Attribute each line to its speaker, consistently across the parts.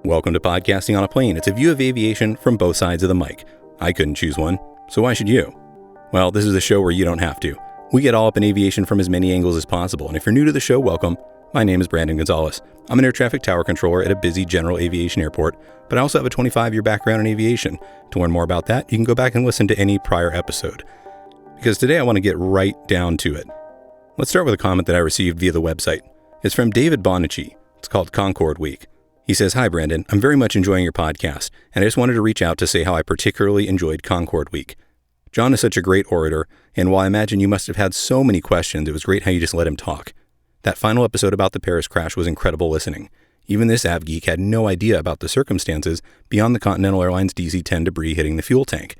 Speaker 1: Welcome to Podcasting on a Plane. It's a view of aviation from both sides of the mic. I couldn't choose one, so why should you? Well, this is a show where you don't have to. We get all up in aviation from as many angles as possible, and if you're new to the show, welcome. My name is Brandon Gonzalez. I'm an air traffic tower controller at a busy general aviation airport, but I also have a 25-year background in aviation. To learn more about that, you can go back and listen to any prior episode. Because today I want to get right down to it. Let's start with a comment that I received via the website. It's from David Bonici. It's called Concorde Week. He says, "Hi, Brandon. I'm very much enjoying your podcast, and I just wanted to reach out to say how I particularly enjoyed Concorde Week. John is such a great orator, and while I imagine you must have had so many questions, it was great how you just let him talk. That final episode about the Paris crash was incredible listening. Even this av geek had no idea about the circumstances beyond the Continental Airlines DC-10 debris hitting the fuel tank.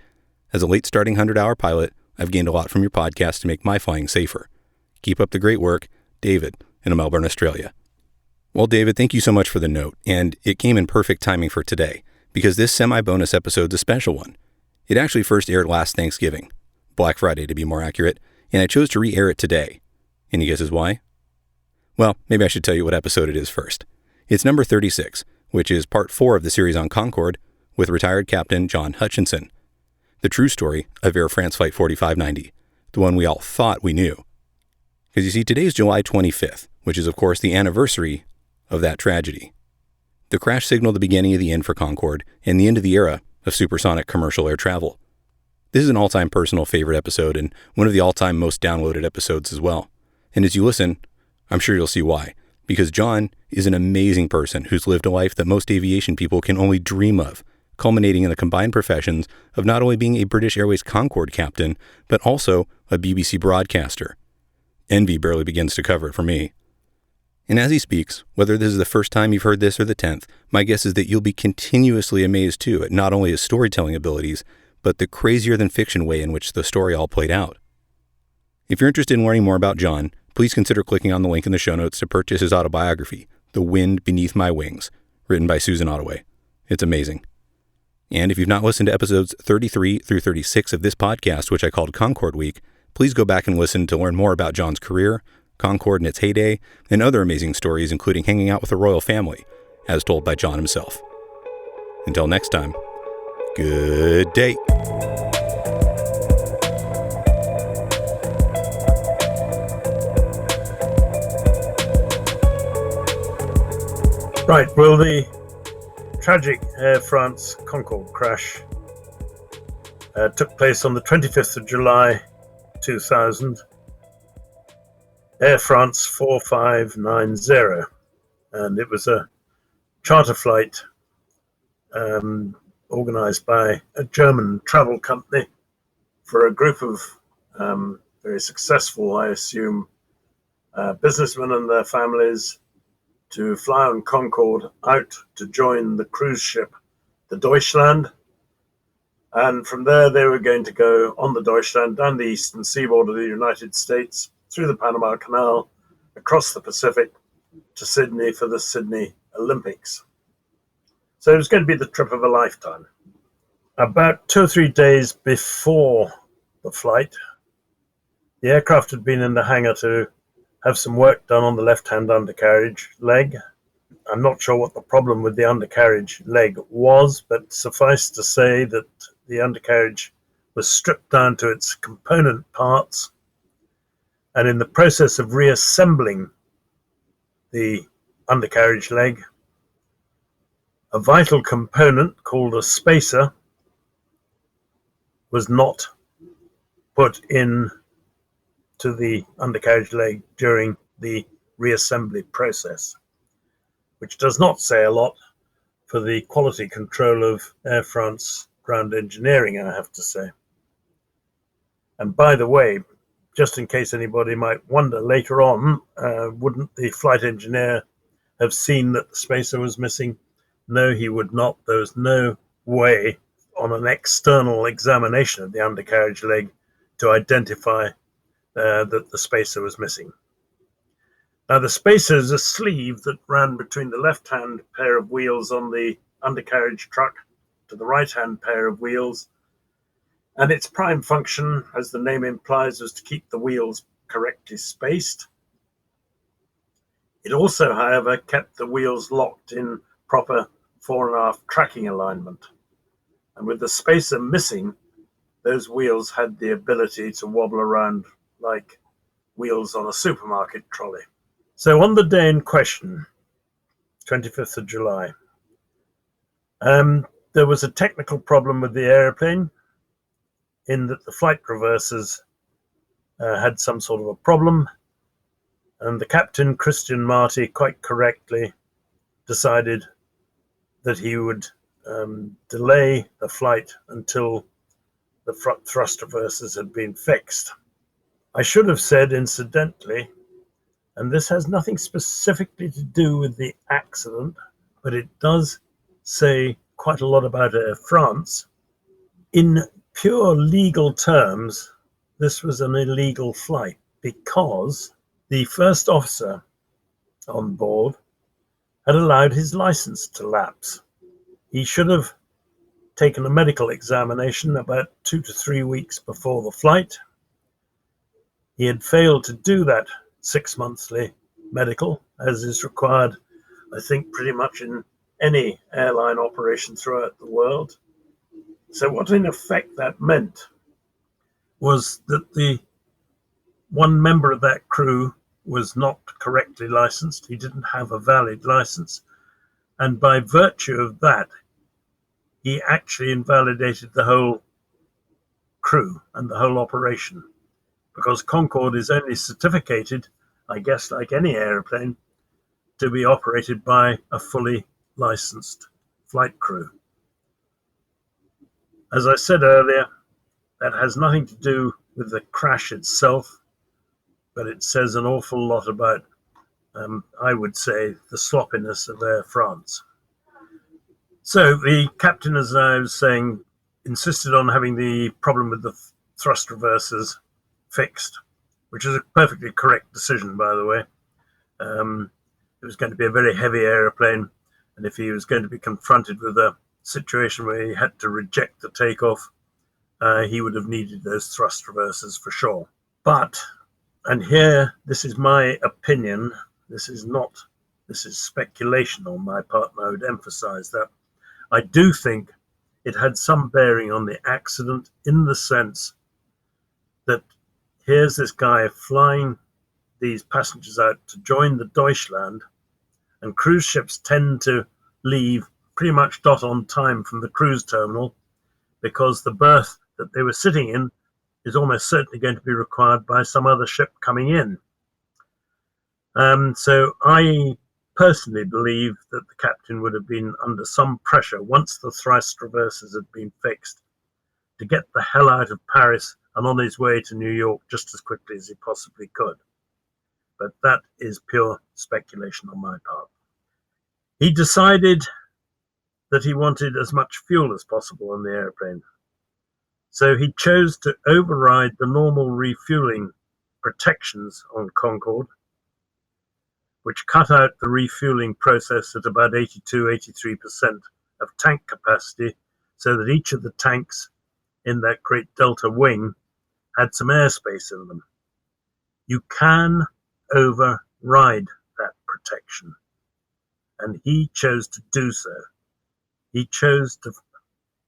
Speaker 1: As a late starting 100-hour pilot, I've gained a lot from your podcast to make my flying safer. Keep up the great work, David, in Melbourne, Australia." Well, David, thank you so much for the note, and it came in perfect timing for today, because this semi-bonus episode's a special one. It actually first aired last Thanksgiving, Black Friday to be more accurate, and I chose to re-air it today. Any guesses why? Well, maybe I should tell you what episode it is first. It's number 36, which is part 4 of the series on Concorde, with retired Captain John Hutchinson. The true story of Air France Flight 4590, the one we all thought we knew. Because you see, today's July 25th, which is of course the anniversary of that tragedy. The crash signaled the beginning of the end for Concorde and the end of the era of supersonic commercial air travel. This is an all-time personal favorite episode and one of the all-time most downloaded episodes as well. And as you listen, I'm sure you'll see why. Because John is an amazing person who's lived a life that most aviation people can only dream of, culminating in the combined professions of not only being a British Airways Concorde Captain, but also a BBC broadcaster. Envy barely begins to cover it for me. And as he speaks, whether this is the first time you've heard this or the 10th, my guess is that you'll be continuously amazed too at not only his storytelling abilities, but the crazier-than-fiction way in which the story all played out. If you're interested in learning more about John, please consider clicking on the link in the show notes to purchase his autobiography, The Wind Beneath My Wings, written by Susan Ottaway. It's amazing. And if you've not listened to episodes 33 through 36 of this podcast, which I called Concorde Week, please go back and listen to learn more about John's career, Concorde in its heyday, and other amazing stories, including hanging out with the royal family, as told by John himself. Until next time, good day.
Speaker 2: Right, well, the tragic Air France Concorde crash took place on the 25th of July 2000. Air France 4590, and it was a charter flight organized by a German travel company for a group of very successful, I assume, businessmen and their families to fly on Concorde out to join the cruise ship, the Deutschland. And from there, they were going to go on the Deutschland down the eastern seaboard of the United States, through the Panama Canal, across the Pacific to Sydney for the Sydney Olympics. So it was going to be the trip of a lifetime. About 2 or 3 days before the flight, the aircraft had been in the hangar to have some work done on the left-hand undercarriage leg. I'm not sure what the problem with the undercarriage leg was, but suffice to say that the undercarriage was stripped down to its component parts. And in the process of reassembling the undercarriage leg, a vital component called a spacer was not put in to the undercarriage leg during the reassembly process, which does not say a lot for the quality control of Air France ground engineering, I have to say. And by the way, just in case anybody might wonder later on, wouldn't the flight engineer have seen that the spacer was missing? No, he would not. There was no way on an external examination of the undercarriage leg to identify that the spacer was missing. Now, the spacer is a sleeve that ran between the left-hand pair of wheels on the undercarriage truck to the right-hand pair of wheels And its prime function, as the name implies, was to keep the wheels correctly spaced. It also, however, kept the wheels locked in proper fore and aft tracking alignment. And with the spacer missing, those wheels had the ability to wobble around like wheels on a supermarket trolley. So on the day in question, 25th of July, there was a technical problem with the airplane in that the flight reversers had some sort of a problem, and the captain, Christian Marty, quite correctly decided that he would delay the flight until the front thrust reversers had been fixed. I should have said, incidentally, and this has nothing specifically to do with the accident, but it does say quite a lot about Air France. In pure legal terms, this was an illegal flight because the first officer on board had allowed his license to lapse. He should have taken a medical examination about 2 to 3 weeks before the flight. He had failed to do that 6-monthly medical, as is required, I think, pretty much in any airline operation throughout the world. So what in effect that meant was that the one member of that crew was not correctly licensed. He didn't have a valid license. And by virtue of that, he actually invalidated the whole crew and the whole operation, because Concorde is only certificated, I guess, like any airplane, to be operated by a fully licensed flight crew. As I said earlier, that has nothing to do with the crash itself, but it says an awful lot about, I would say, the sloppiness of Air France. So the captain, as I was saying, insisted on having the problem with the thrust reversers fixed, which is a perfectly correct decision, by the way. It was going to be a very heavy aeroplane, and if he was going to be confronted with a situation where he had to reject the takeoff, he would have needed those thrust reversers for sure. But, and here, this is my opinion, this is speculation on my part, and I would emphasize that. I do think it had some bearing on the accident, in the sense that here's this guy flying these passengers out to join the Deutschland, and cruise ships tend to leave pretty much dot on time from the cruise terminal, because the berth that they were sitting in is almost certainly going to be required by some other ship coming in. So I personally believe that the captain would have been under some pressure once the thrust reversers had been fixed to get the hell out of Paris and on his way to New York just as quickly as he possibly could. But that is pure speculation on my part. He decided that he wanted as much fuel as possible on the airplane. So he chose to override the normal refueling protections on Concorde, which cut out the refueling process at about 82-83% of tank capacity, so that each of the tanks in that great delta wing had some airspace in them. You can override that protection, and he chose to do so. He chose to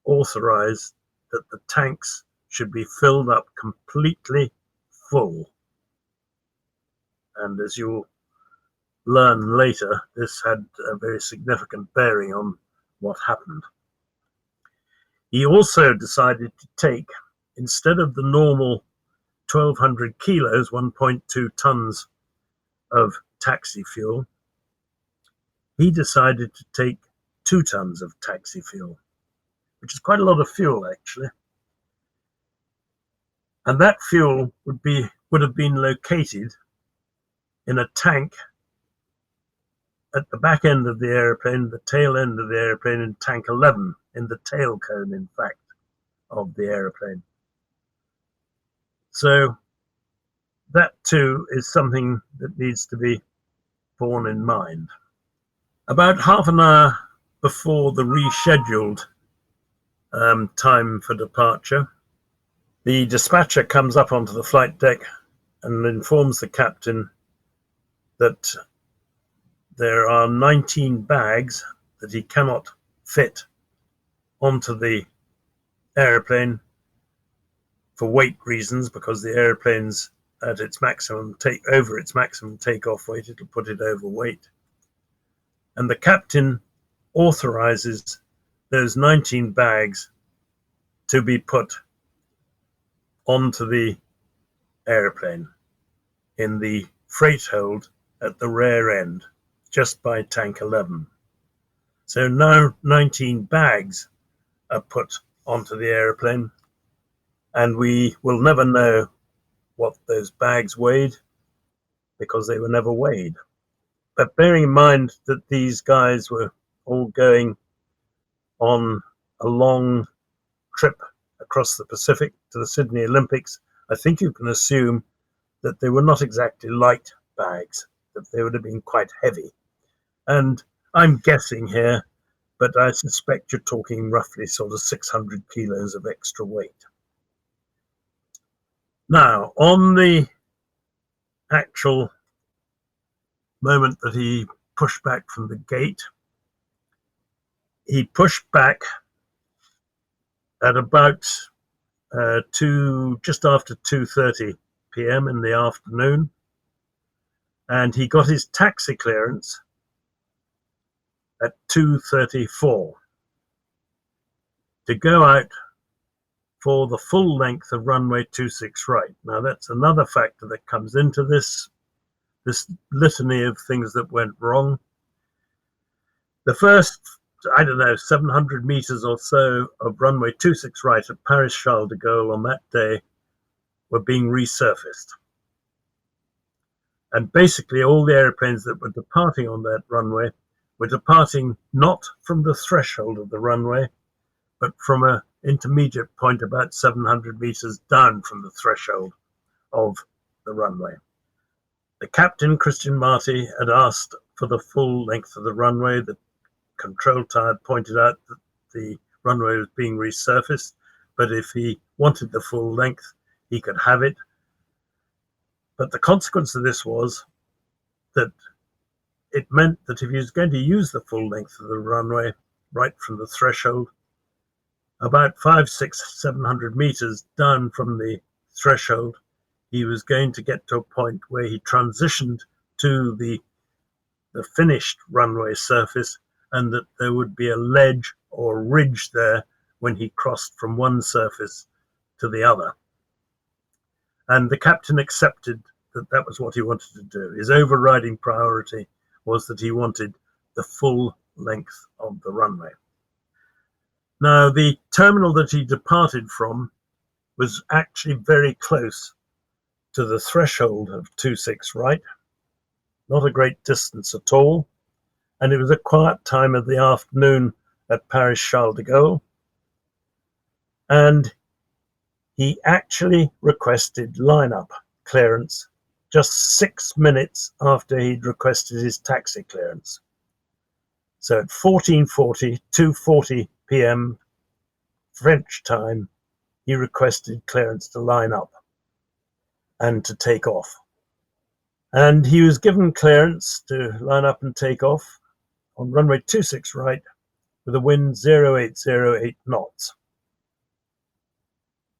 Speaker 2: authorize that the tanks should be filled up completely full. And as you'll learn later, this had a very significant bearing on what happened. He also decided to take, instead of the normal 1,200 kilos, 1.2 tons of taxi fuel, he decided to take 2 tons of taxi fuel, which is quite a lot of fuel, actually. And that fuel would have been located in a tank at the back end of the airplane, the tail end of the airplane, in tank 11, in the tail cone, in fact, of the airplane. So that too is something that needs to be borne in mind. About half an hour before the rescheduled time for departure, The dispatcher comes up onto the flight deck and informs the captain that there are 19 bags that he cannot fit onto the airplane for weight reasons, because the airplane's at its maximum takeoff weight. It'll put it overweight. And the captain authorizes those 19 bags to be put onto the airplane in the freight hold at the rear end, just by tank 11. So now 19 bags are put onto the airplane, and we will never know what those bags weighed, because they were never weighed. But bearing in mind that these guys were all going on a long trip across the Pacific to the Sydney Olympics, I think you can assume that they were not exactly light bags, that they would have been quite heavy. And I'm guessing here, but I suspect you're talking roughly sort of 600 kilos of extra weight. Now, on the actual moment that he pushed back from the gate, he pushed back at about just after 2:30 p.m. in the afternoon, and he got his taxi clearance at 2:34 to go out for the full length of runway 26 right. Now that's another factor that comes into this litany of things that went wrong. The first, 700 meters or so of runway 26 right at Paris Charles de Gaulle on that day were being resurfaced. And basically all the airplanes that were departing on that runway were departing not from the threshold of the runway, but from an intermediate point about 700 meters down from the threshold of the runway. The captain, Christian Marty, had asked for the full length of the runway. The control tower had pointed out that the runway was being resurfaced, but if he wanted the full length, he could have it. But the consequence of this was that it meant that if he was going to use the full length of the runway right from the threshold, about 500, 600, 700 meters down from the threshold, he was going to get to a point where he transitioned to the finished runway surface, and that there would be a ledge or ridge there when he crossed from one surface to the other. And the captain accepted that that was what he wanted to do. His overriding priority was that he wanted the full length of the runway. Now, the terminal that he departed from was actually very close to the threshold of 26 right, not a great distance at all, and it was a quiet time of the afternoon at Paris Charles de Gaulle, and he actually requested lineup clearance just 6 minutes after he'd requested his taxi clearance. So at 14:40, 2:40 p.m. French time, he requested clearance to line up and to take off. And he was given clearance to line up and take off on runway 26 right with a wind 0808 knots.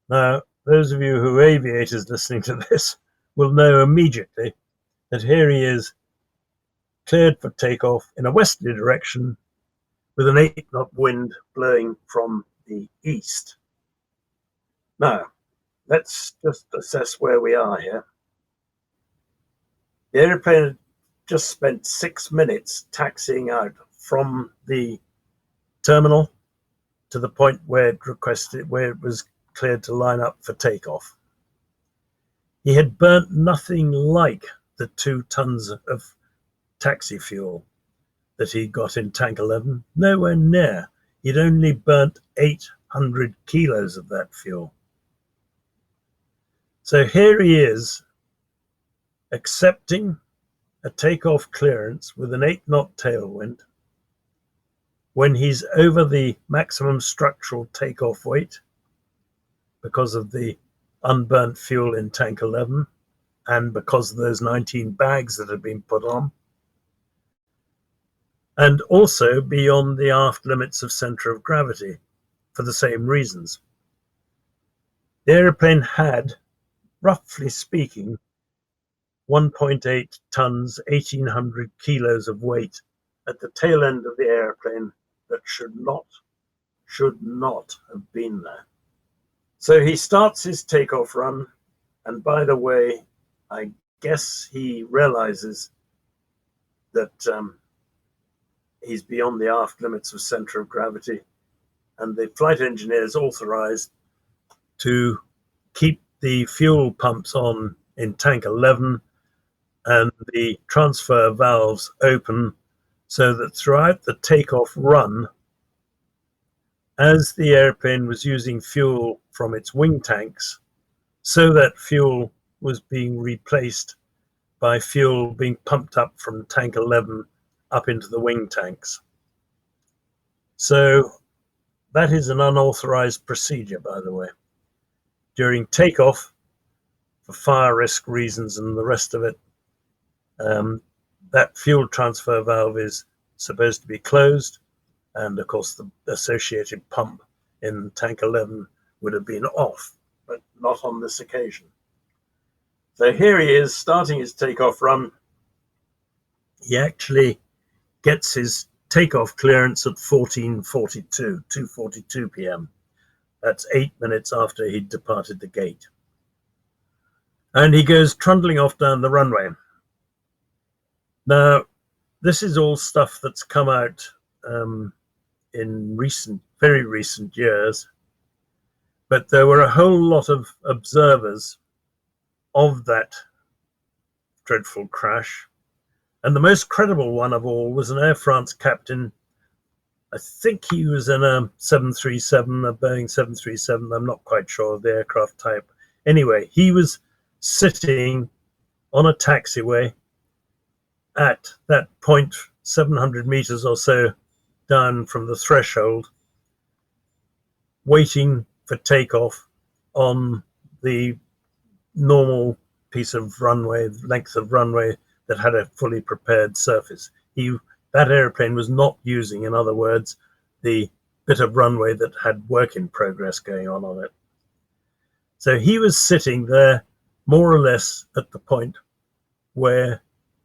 Speaker 2: Now, those of you who are aviators listening to this will know immediately that here he is, cleared for takeoff in a westerly direction with an 8-knot wind blowing from the east. Now, let's just assess where we are here. The airplane had just spent 6 minutes taxiing out from the terminal to the point where it was cleared to line up for takeoff. He had burnt nothing like the 2 tons of taxi fuel that he got in tank 11, nowhere near. He'd only burnt 800 kilos of that fuel. So here he is, accepting a takeoff clearance with an 8-knot tailwind when he's over the maximum structural takeoff weight because of the unburnt fuel in tank 11, and because of those 19 bags that had been put on, and also beyond the aft limits of center of gravity for the same reasons. The airplane had, roughly speaking, 1.8 tons, 1,800 kilos of weight at the tail end of the airplane that should not have been there. So he starts his takeoff run, and by the way, I guess he realizes that he's beyond the aft limits of center of gravity, and the flight engineer is authorized to keep the fuel pumps on in tank 11 and the transfer valves open, so that throughout the takeoff run, as the airplane was using fuel from its wing tanks, so that fuel was being replaced by fuel being pumped up from tank 11 up into the wing tanks. So that is an unauthorized procedure, by the way. During takeoff, for fire risk reasons and the rest of it, that fuel transfer valve is supposed to be closed, and of course the associated pump in tank 11 would have been off, but not on this occasion. So here he is starting his takeoff run. He actually gets his takeoff clearance at 14:42, 2:42 p.m. That's 8 minutes after he'd departed the gate. And he goes trundling off down the runway. Now, this is all stuff that's come out in very recent years, but there were a whole lot of observers of that dreadful crash. And the most credible one of all was an Air France captain. I think he was in a 737, a Boeing 737. I'm not quite sure of the aircraft type. Anyway, he was sitting on a taxiway at that point, 700 meters or so down from the threshold, waiting for takeoff on the normal piece of runway, length of runway that had a fully prepared surface. That airplane was not using, in other words, the bit of runway that had work in progress going on it. So he was sitting there more or less at the point where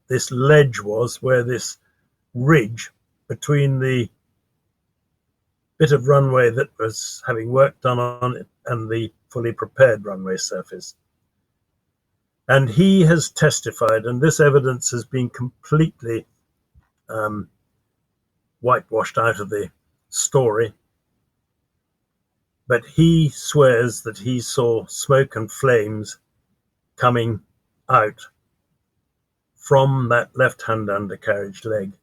Speaker 2: this ledge was, where this ridge between the bit of runway that was having work done on it and the fully prepared runway surface. And he has testified, and this evidence has been completely whitewashed out of the story, but he swears that he saw smoke and flames coming out from that left-hand undercarriage leg,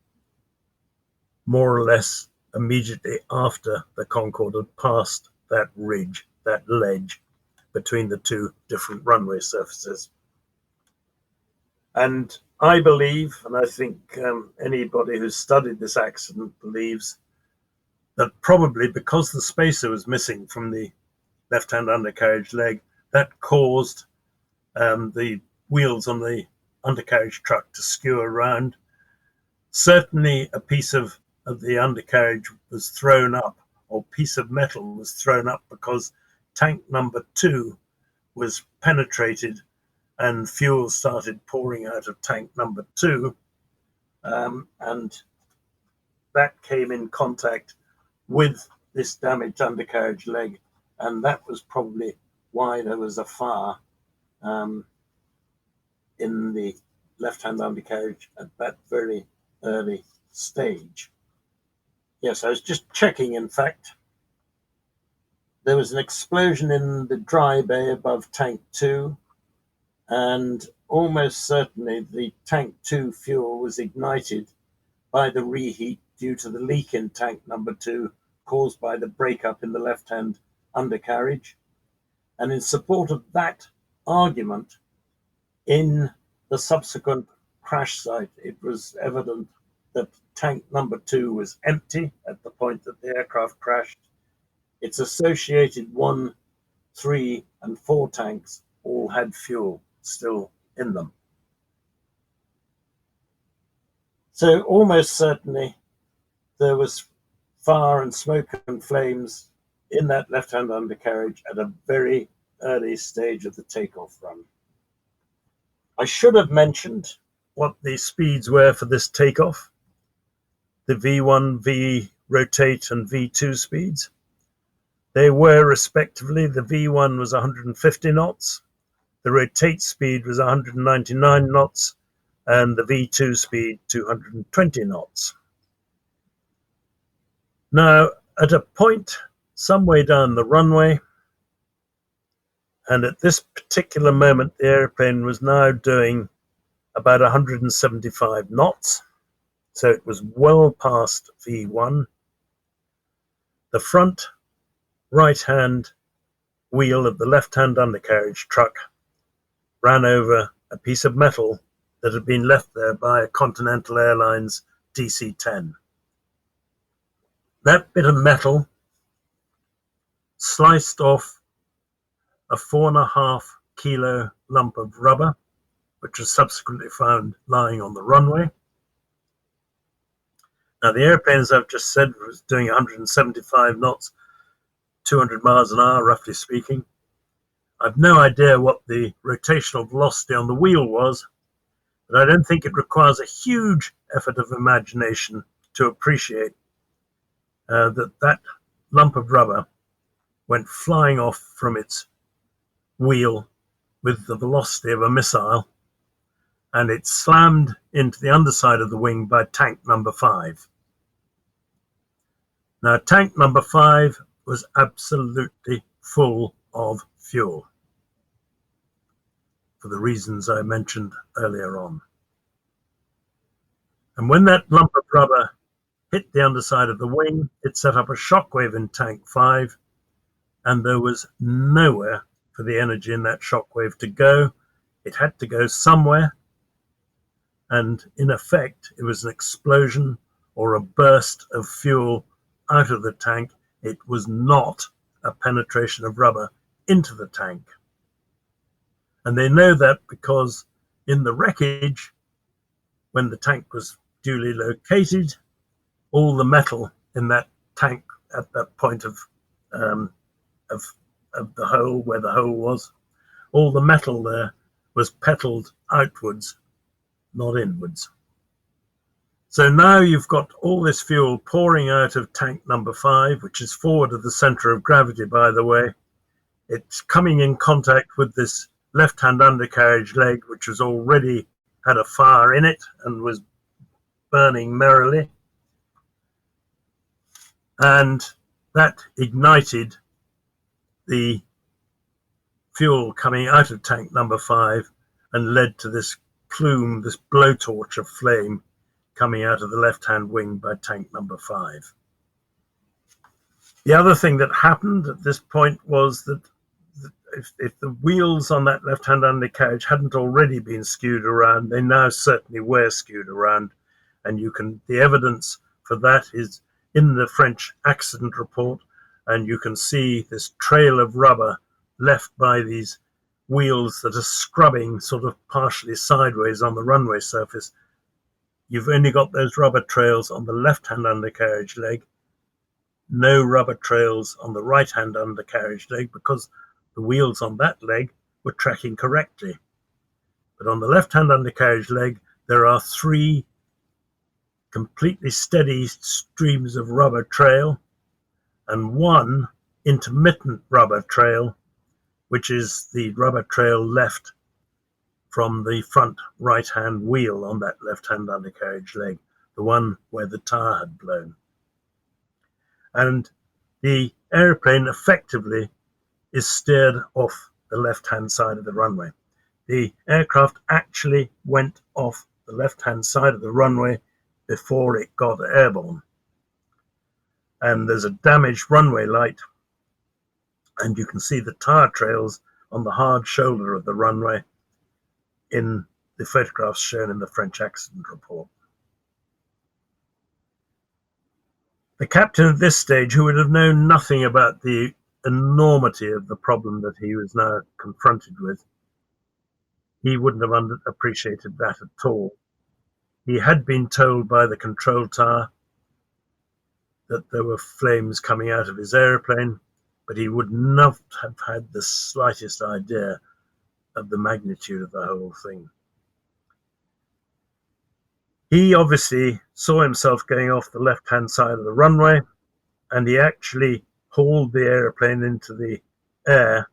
Speaker 2: more or less immediately after the Concorde had passed that ridge, that ledge between the two different runway surfaces. And I believe, and I think anybody who's studied this accident believes, that probably because the spacer was missing from the left-hand undercarriage leg, that caused the wheels on the undercarriage truck to skew around. Certainly a piece of the undercarriage was thrown up, or piece of metal was thrown up, because tank number 2 was penetrated and fuel started pouring out of tank number 2, and that came in contact with this damaged undercarriage leg, and that was probably why there was a fire in the left-hand undercarriage at that very early stage. Yes, I was just checking, in fact. There was an explosion in the dry bay above tank 2, and almost certainly the tank 2 fuel was ignited by the reheat due to the leak in tank number 2 caused by the breakup in the left-hand undercarriage. And in support of that argument, in the subsequent crash site, it was evident that tank number 2 was empty at the point that the aircraft crashed. Its associated one 3 and 4 tanks all had fuel still in them. So almost certainly there was fire and smoke and flames in that left-hand undercarriage at a very early stage of the takeoff run. I should have mentioned what the speeds were for this takeoff. The V1, V rotate and V2 speeds. They were respectively, the V1 was 150 knots, the rotate speed was 199 knots, and the V2 speed 220 knots. Now, at a point some way down the runway, and at this particular moment, the airplane was now doing about 175 knots, so it was well past V1. The front right-hand wheel of the left-hand undercarriage truck ran over a piece of metal that had been left there by a Continental Airlines DC-10. That bit of metal sliced off a 4.5 kilo lump of rubber, which was subsequently found lying on the runway. Now, the airplane, as I've just said, was doing 175 knots, 200 miles an hour, roughly speaking. I've no idea what the rotational velocity on the wheel was, but I don't think it requires a huge effort of imagination to appreciate that lump of rubber went flying off from its wheel with the velocity of a missile, and it slammed into the underside of the wing by tank number 5. Now, tank number 5 was absolutely full of fuel, for the reasons I mentioned earlier on. And when that lump of rubber hit the underside of the wing, it set up a shockwave in tank 5, and there was nowhere for the energy in that shockwave to go. It had to go somewhere, and in effect, it was an explosion or a burst of fuel out of the tank. It was not a penetration of rubber into the tank. And they know that because in the wreckage, when the tank was duly located, all the metal in that tank at that point of the hole, where the hole was, all the metal there was petaled outwards, not inwards. So now you've got all this fuel pouring out of tank number 5, which is forward of the center of gravity, by the way. It's coming in contact with this left-hand undercarriage leg, which was already had a fire in it and was burning merrily. And that ignited the fuel coming out of tank number 5 and led to this plume, this blowtorch of flame coming out of the left-hand wing by tank number 5. The other thing that happened at this point was that if the wheels on that left-hand undercarriage hadn't already been skewed around, they now certainly were skewed around, and the evidence for that is in the French accident report, and you can see this trail of rubber left by these wheels that are scrubbing sort of partially sideways on the runway surface. You've only got those rubber trails on the left-hand undercarriage leg, no rubber trails on the right-hand undercarriage leg, because the wheels on that leg were tracking correctly. But on the left-hand undercarriage leg, there are 3 completely steady streams of rubber trail and 1 intermittent rubber trail, which is the rubber trail left from the front right-hand wheel on that left-hand undercarriage leg, the one where the tire had blown. And the airplane effectively is steered off the left-hand side of the runway. The aircraft actually went off the left-hand side of the runway before it got airborne. And there's a damaged runway light, and you can see the tire trails on the hard shoulder of the runway in the photographs shown in the French accident report. The captain at this stage, who would have known nothing about the enormity of the problem that he was now confronted with, he wouldn't have appreciated that at all. He had been told by the control tower that there were flames coming out of his aeroplane, but he would not have had the slightest idea of the magnitude of the whole thing. He obviously saw himself going off the left-hand side of the runway, and he actually hauled the aeroplane into the air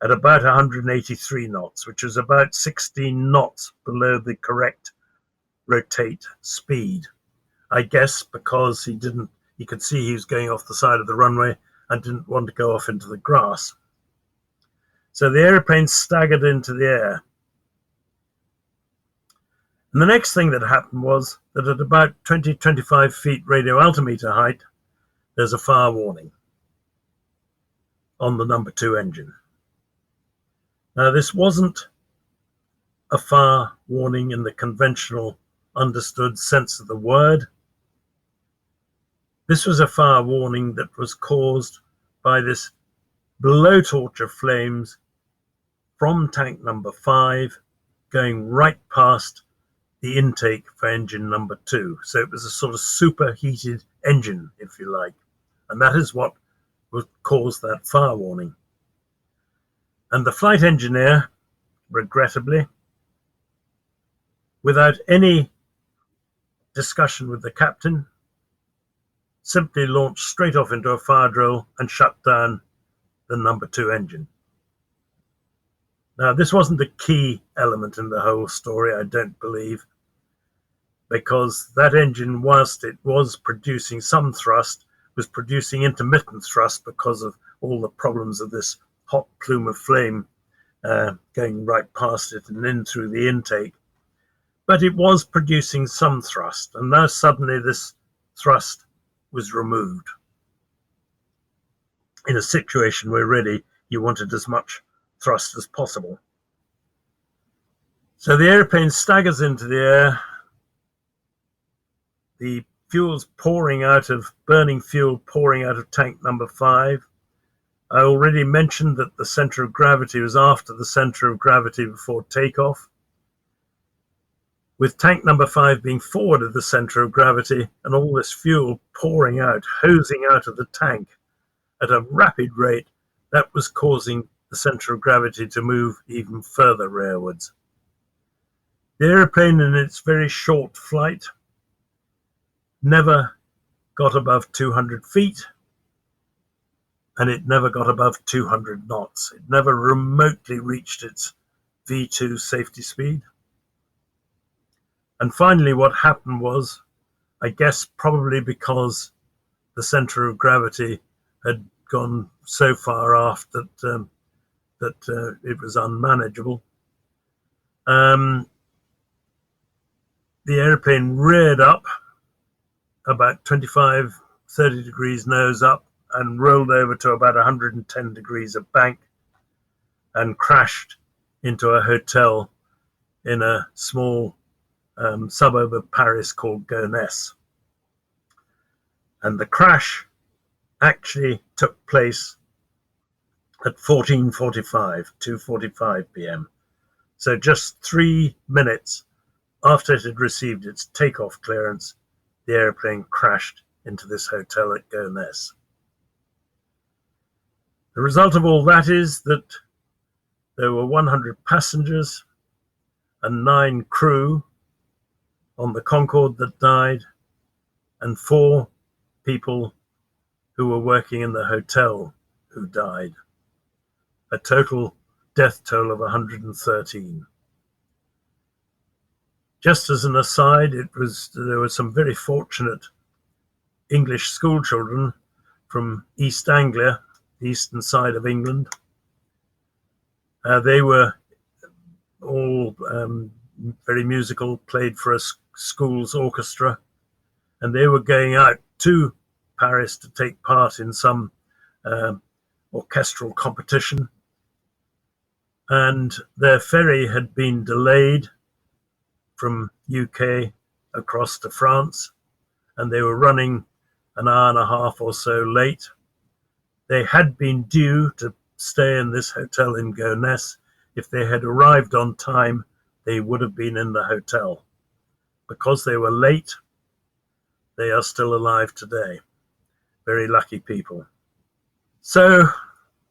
Speaker 2: at about 183 knots, which is about 16 knots below the correct rotate speed. I guess because he could see he was going off the side of the runway and didn't want to go off into the grass. So the airplane staggered into the air. And the next thing that happened was that at about 20-25 feet radio altimeter height, there's a fire warning on the number 2 engine. Now, this wasn't a fire warning in the conventional understood sense of the word. This was a fire warning that was caused by this blowtorch of flames from tank number 5 going right past the intake for engine number 2. So it was a sort of superheated engine, if you like. And that is what would cause that fire warning. And the flight engineer, regrettably, without any discussion with the captain, simply launched straight off into a fire drill and shut down the number 2 engine. Now, this wasn't a key element in the whole story, I don't believe, because that engine, whilst it was producing some thrust, was producing intermittent thrust because of all the problems of this hot plume of flame going right past it and in through the intake. But it was producing some thrust, and now suddenly this thrust was removed in a situation where really you wanted as much thrust as possible. So the airplane staggers into the air. The fuel's burning fuel pouring out of tank number 5. I already mentioned that the center of gravity was after the center of gravity before takeoff, with tank number 5 being forward of the center of gravity and all this fuel pouring out, hosing out of the tank at a rapid rate. That was causing the center of gravity to move even further rearwards. The airplane, in its very short flight, never got above 200 feet, and it never got above 200 knots. It never remotely reached its V2 safety speed. And finally, what happened was, I guess probably because the center of gravity had gone so far aft that it was unmanageable, the airplane reared up about 25, 30 degrees nose up and rolled over to about 110 degrees of bank and crashed into a hotel in a small suburb of Paris called Gonesse. And the crash actually took place at 2:45 p.m. So just 3 minutes after it had received its takeoff clearance, the airplane crashed into this hotel at Gonesse. The result of all that is that there were 100 passengers and 9 crew on the Concorde that died, and 4 people who were working in the hotel who died. A total death toll of 113. Just as an aside, there were some very fortunate English school children from East Anglia, the eastern side of England. They were all very musical, played for a school's orchestra, and they were going out to Paris to take part in some orchestral competition. And their ferry had been delayed from UK across to France, and they were running an hour and a half or so late. They had been due to stay in this hotel in Gonesse. If they had arrived on time, they would have been in the hotel. Because they were late, they are still alive today. Very lucky people. So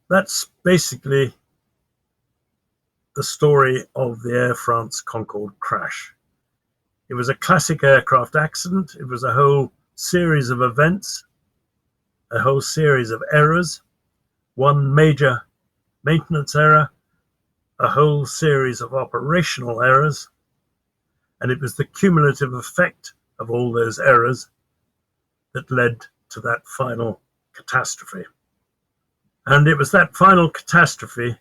Speaker 2: that's basically the story of the Air France Concorde crash. It was a classic aircraft accident. It was a whole series of events, a whole series of errors, one major maintenance error, a whole series of operational errors, and it was the cumulative effect of all those errors that led to that final catastrophe. And it was that final catastrophe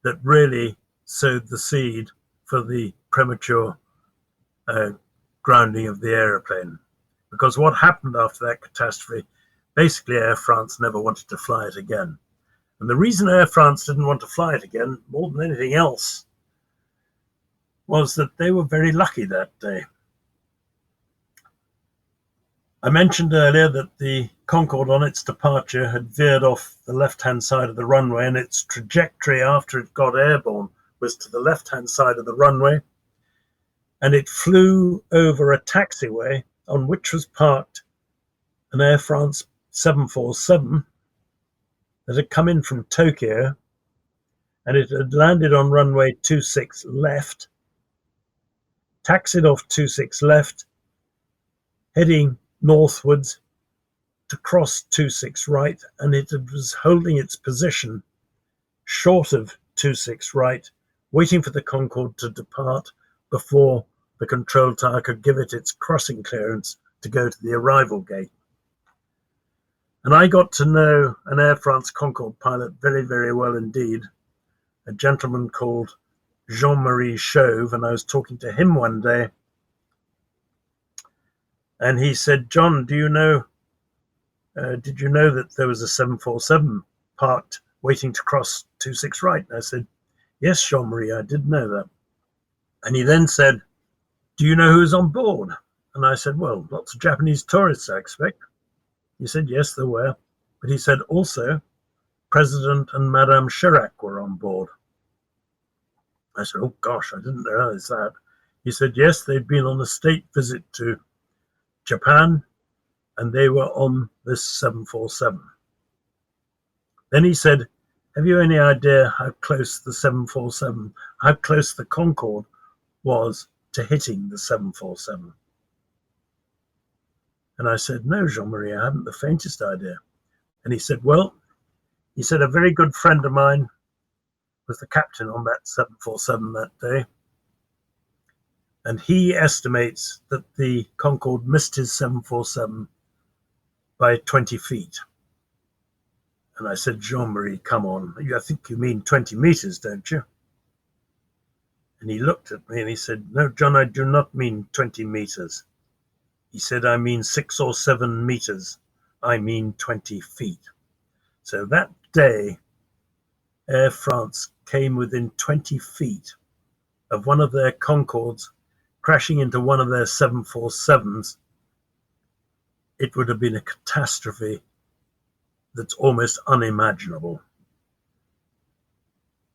Speaker 2: that really sowed the seed for the premature grounding of the aeroplane. Because what happened after that catastrophe, basically Air France never wanted to fly it again. And the reason Air France didn't want to fly it again, more than anything else, was that they were very lucky that day. I mentioned earlier that the Concorde on its departure had veered off the left-hand side of the runway, and its trajectory after it got airborne was to the left-hand side of the runway, and it flew over a taxiway on which was parked an Air France 747 that had come in from Tokyo, and it had landed on runway 26 left, taxied off 26 left, heading northwards to cross 26 right, and it was holding its position short of 26 right, waiting for the Concorde to depart before the control tower could give it its crossing clearance to go to the arrival gate. And I got to know an Air France Concorde pilot very, very well indeed, a gentleman called Jean-Marie Chauve, and I was talking to him one day, and he said, "John, did you know that there was a 747 parked waiting to cross 26 right?" And I said, "Yes, Jean-Marie, I did know that." And he then said, "Do you know who's on board?" And I said, "Well, lots of Japanese tourists, I expect." He said, "Yes, there were." But he said also, President and Madame Chirac were on board. I said, "Oh gosh, I didn't realize that." He said, "Yes, they'd been on a state visit to Japan, and they were on this 747. Then he said, "Have you any idea how close the 747, how close the Concorde was to hitting the 747? And I said, "No, Jean-Marie, I haven't the faintest idea." And he said, "Well," he said, "a very good friend of mine was the captain on that 747 that day. And he estimates that the Concorde missed his 747 by 20 feet. And I said, "Jean-Marie, come on. I think you mean 20 meters, don't you?" And he looked at me and he said, "No, John, I do not mean 20 meters. He said, I mean 6 or 7 meters. I mean 20 feet. So that day, Air France came within 20 feet of one of their Concordes crashing into one of their 747s. It would have been a catastrophe that's almost unimaginable.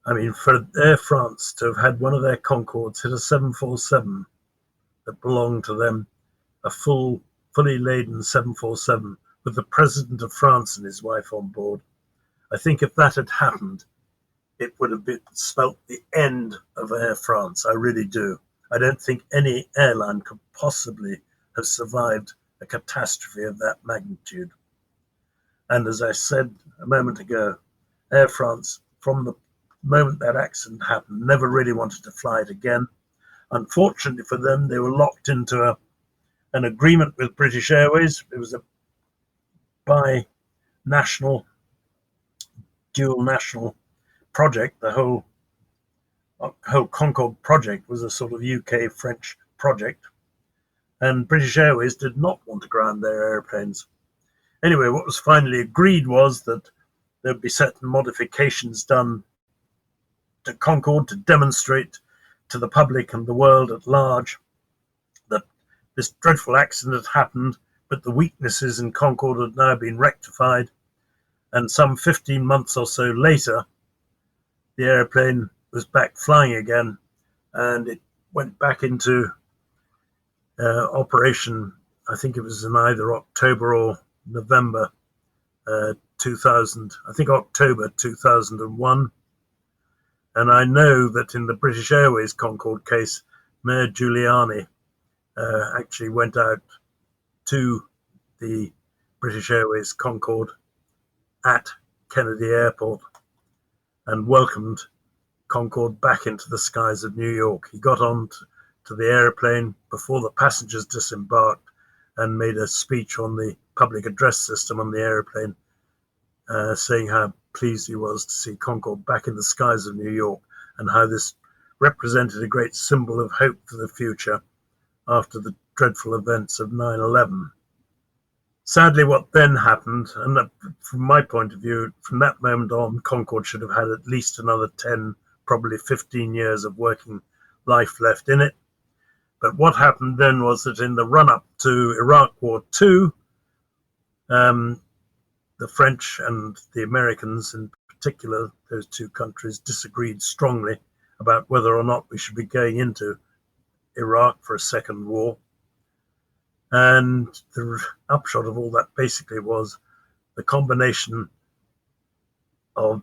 Speaker 2: I mean, for Air France to have had one of their Concordes hit a 747 that belonged to them, a fully laden 747 with the President of France and his wife on board, I think if that had happened, it would have spelt the end of Air France. I really do. I don't think any airline could possibly have survived a catastrophe of that magnitude. And as I said a moment ago, Air France, from the moment that accident happened, never really wanted to fly it again. Unfortunately for them, they were locked into an agreement with British Airways. It was a bi-national, dual national project. The whole Concorde project was a sort of UK-French project, and British Airways did not want to ground their airplanes. Anyway, what was finally agreed was that there'd be certain modifications done to Concorde to demonstrate to the public and the world at large that this dreadful accident had happened, but the weaknesses in Concorde had now been rectified, And some 15 months or so later, the airplane was back flying again, and it went back into operation. I think it was in either October or November 2000. I think October 2001. And I know that in the British Airways Concorde case, Mayor Giuliani actually went out to the British Airways Concorde at Kennedy Airport and welcomed Concorde back into the skies of New York. He got on to the airplane before the passengers disembarked and made a speech on the public address system on the airplane, saying how pleased he was to see Concorde back in the skies of New York and how this represented a great symbol of hope for the future after the dreadful events of 9/11. Sadly, what then happened, and from my point of view, from that moment on, Concorde should have had at least another 10, probably 15 years of working life left in it. But what happened then was that in the run-up to Iraq War II, the French and the Americans in particular, those two countries, disagreed strongly about whether or not we should be going into Iraq for a second war. And the upshot of all that basically was the combination of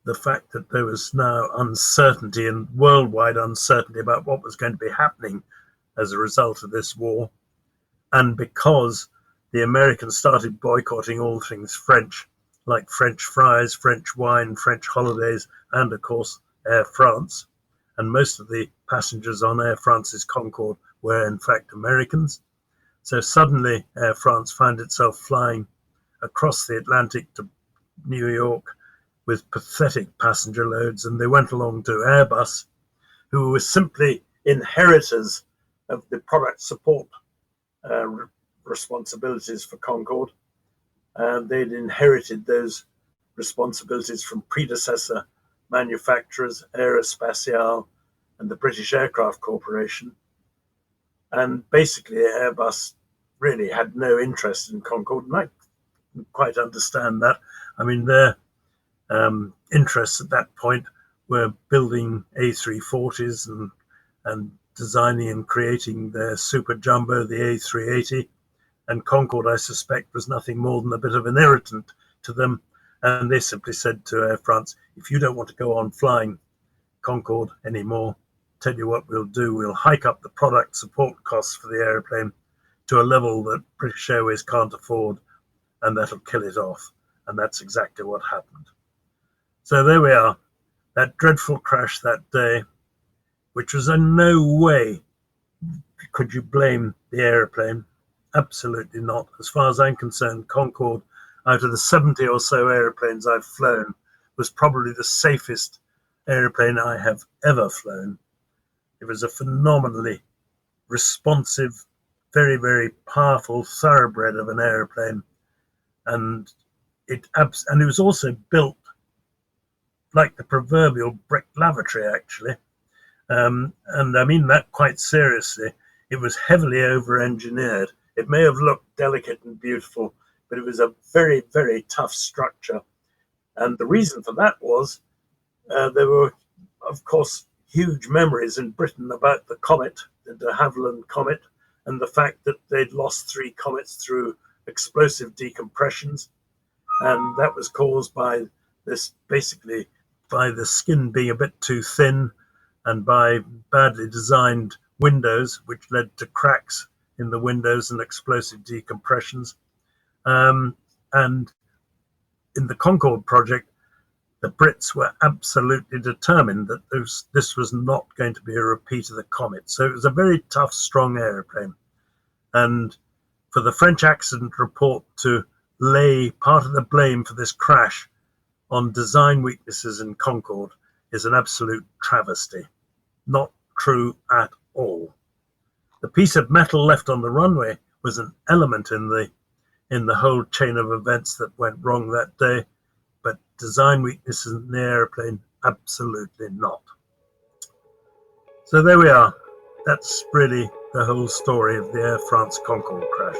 Speaker 2: the fact that there was now uncertainty and worldwide uncertainty about what was going to be happening as a result of this war. And because the Americans started boycotting all things French, like French fries, French wine, French holidays, and of course, Air France. And most of the passengers on Air France's Concorde were in fact Americans. So suddenly Air France found itself flying across the Atlantic to New York with pathetic passenger loads, and they went along to Airbus, who were simply inheritors of the product support responsibilities for Concorde. And they'd inherited those responsibilities from predecessor manufacturers, Aerospatiale and the British Aircraft Corporation. And basically, Airbus really had no interest in Concorde, and I can quite understand that. I mean, their interests at that point were building A340s and designing and creating their super jumbo, the A380. And Concorde, I suspect, was nothing more than a bit of an irritant to them. And they simply said to Air France, if you don't want to go on flying Concorde anymore, tell you what we'll do, we'll hike up the product support costs for the airplane to a level that British Airways can't afford, and that'll kill it off. And that's exactly what happened. So there we are, that dreadful crash that day, which was in no way could you blame the airplane. Absolutely not. As far as I'm concerned, Concorde, out of the 70 or so airplanes I've flown, was probably the safest airplane I have ever flown. It was a phenomenally responsive, very, very powerful thoroughbred of an airplane. And it was also built like the proverbial brick lavatory, actually. And I mean that quite seriously. It was heavily over-engineered. It may have looked delicate and beautiful, but it was a very, very tough structure. And the reason for that was there were, of course, huge memories in Britain about the comet, the de Havilland comet, and the fact that they'd lost 3 comets through explosive decompressions. And that was caused by this, basically by the skin being a bit too thin and by badly designed windows, which led to cracks in the windows and explosive decompressions. And in the Concorde project, the Brits were absolutely determined that this was not going to be a repeat of the comet. So it was a very tough, strong airplane. And for the French accident report to lay part of the blame for this crash on design weaknesses in Concorde is an absolute travesty. Not true at all. The piece of metal left on the runway was an element in the whole chain of events that went wrong that day, but design weaknesses in the airplane, absolutely not. So there we are. That's really the whole story of the Air France Concorde crash.